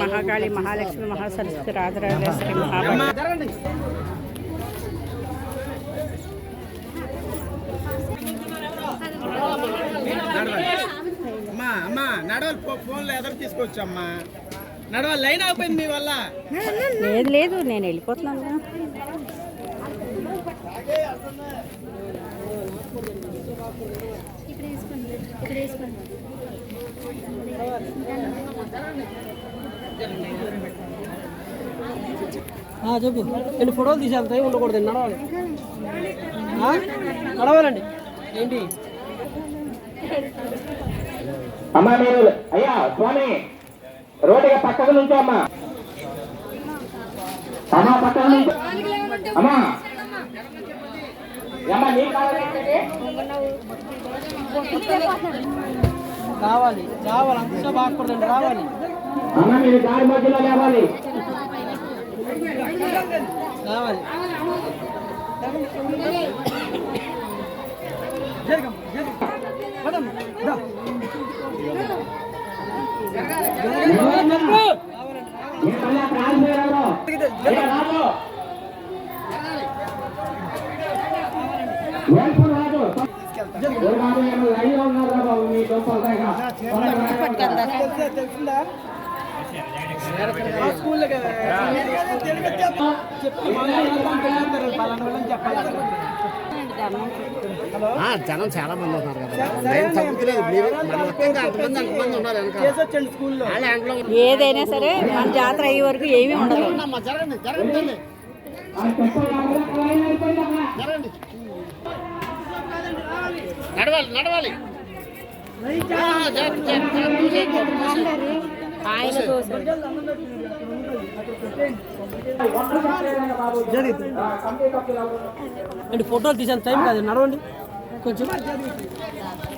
మహాకాళి మహాలక్ష్మి మహాసరస్వతి రాజరాజేశ్వరి మహాభారతి అమ్మా నడవాలి ఫోన్లో ఎదురు తీసుకొచ్చమ్మా నడవాలి లైన్ అయిపోయింది మీ వల్ల లేదు లేదు నేను వెళ్ళిపోతున్నాను చెప్పు నేను ఫోటోలు తీసేస్తాయి ఉండకూడదు నడవాలి నడవాలండి ఏంటి అమ్మా మీరు అయ్యా స్వామి రోడ్డుగా పక్కకు నుంచో అమ్మా అమ్మా పక్కకు నుంచో అమ్మా అమ్మా నీ రావాలి రావాలి అంత బాగుపడదండి రావాలి అమ్మా మీరు దారి మధ్యలో లేవాలి రావాలి జనం చాలా మంది ఉన్నారు కదా ఏదైనా సరే మన జాతర అయ్యే వరకు ఏమీ ఉండదు నడవాలి నడవాలి ఫోటోలు తీసాను టైం కాదు నడవండి కొంచెం